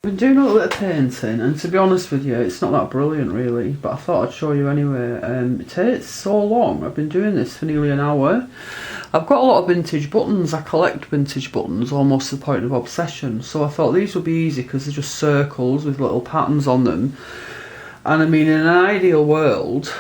I've been doing a little bit of painting, and to be honest with you, it's not that brilliant really, but I thought I'd show you anyway. It takes so long. I've been doing this for nearly an hour. I've got a lot of vintage buttons. I collect vintage buttons almost to the point of obsession, so I thought these would be easy because they're just circles with little patterns on them. And I mean, in an ideal world,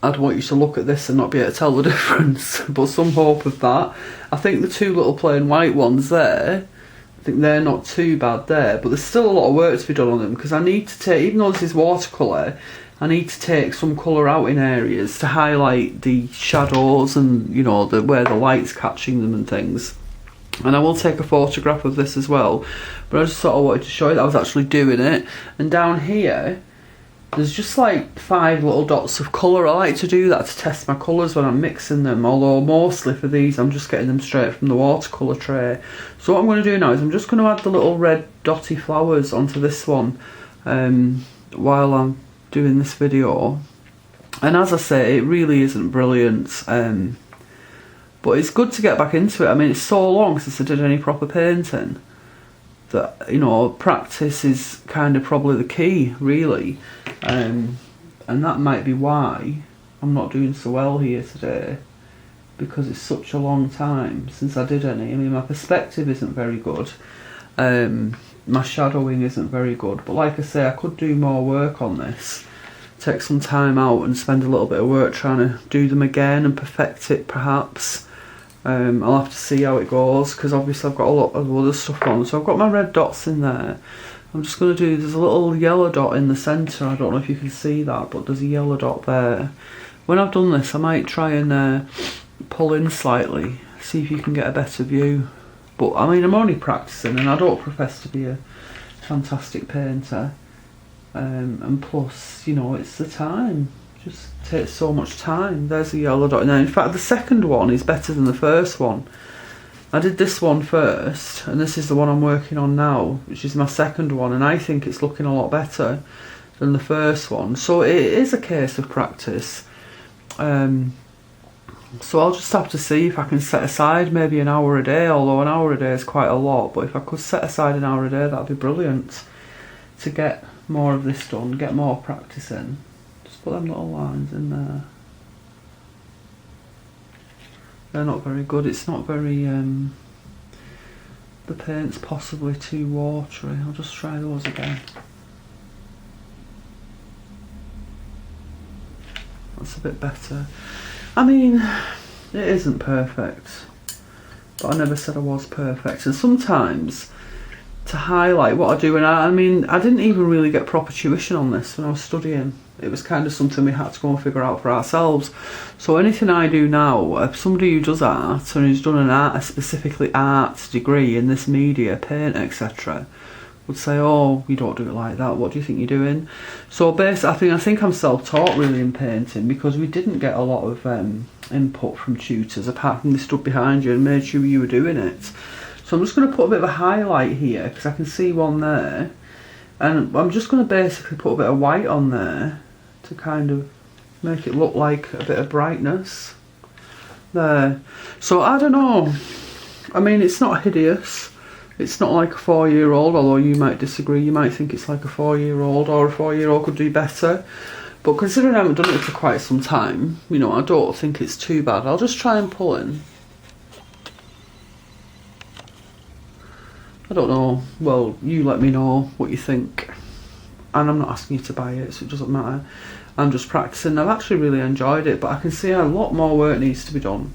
I'd want you to look at this and not be able to tell the difference, but some hope of that. I think the two little plain white ones there, I think they're not too bad there, but there's still a lot of work to be done on them because I need to take, even though this is watercolour, I need to take some colour out in areas to highlight the shadows and, you know, where the light's catching them and things. And I will take a photograph of this as well, but I just sort of wanted to show you that I was actually doing it. And down here, there's just like 5 little dots of colour. I like to do that to test my colours when I'm mixing them, although mostly for these I'm just getting them straight from the watercolour tray. So what I'm going to do now is I'm just going to add the little red dotty flowers onto this one while I'm doing this video. And as I say, it really isn't brilliant, but it's good to get back into it. I mean, it's so long since I did any proper painting that, you know, practice is kind of probably the key, really. And that might be why I'm not doing so well here today, because it's such a long time since I did any. I mean, my perspective isn't very good, my shadowing isn't very good, but like I say, I could do more work on this, take some time out and spend a little bit of work trying to do them again and perfect it perhaps. I'll have to see how it goes, because obviously I've got a lot of other stuff on. So I've got my red dots in there. I'm just going to do, there's a little yellow dot in the centre. I don't know if you can see that, but there's a yellow dot there. When I've done this, I might try and pull in slightly, see if you can get a better view. But I mean, I'm only practising and I don't profess to be a fantastic painter. And plus, you know, it's the time. Just takes so much time. There's a yellow dot. Now, in fact, the second one is better than the first one. I did this one first, and this is the one I'm working on now, which is my second one, and I think it's looking a lot better than the first one. So it is a case of practice. So I'll just have to see if I can set aside maybe an hour a day, although an hour a day is quite a lot, but if I could set aside an hour a day, that'd be brilliant to get more of this done, get more practice in. Just put them little lines in there. They're not very good. It's not very, the paint's possibly too watery. I'll just try those again. That's a bit better. I mean, it isn't perfect, but I never said I was perfect. And sometimes, to highlight what I do, and I mean, I didn't even really get proper tuition on this when I was studying. It was kind of something we had to go and figure out for ourselves. So anything I do now, somebody who does art and who's done a specifically art degree in this media, paint, etc., would say, oh, you don't do it like that, what do you think you're doing? So basically, I think I'm self-taught really in painting, because we didn't get a lot of input from tutors, apart from they stood behind you and made sure you were doing it. So I'm just going to put a bit of a highlight here, because I can see one there, and I'm just going to basically put a bit of white on there to kind of make it look like a bit of brightness there. So I don't know, I mean, it's not hideous, it's not like a 4-year-old, although you might disagree, you might think it's like a 4-year-old, or a 4-year-old could do better, but considering I haven't done it for quite some time, you know, I don't think it's too bad. I'll just try and pull in. I don't know, well, you let me know what you think, and I'm not asking you to buy it, so it doesn't matter. I'm just practising. I've actually really enjoyed it, but I can see a lot more work needs to be done,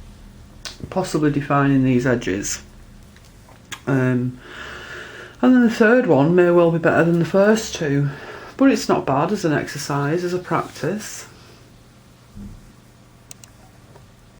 possibly defining these edges. And then the third one may well be better than the first two, but it's not bad as an exercise, as a practice.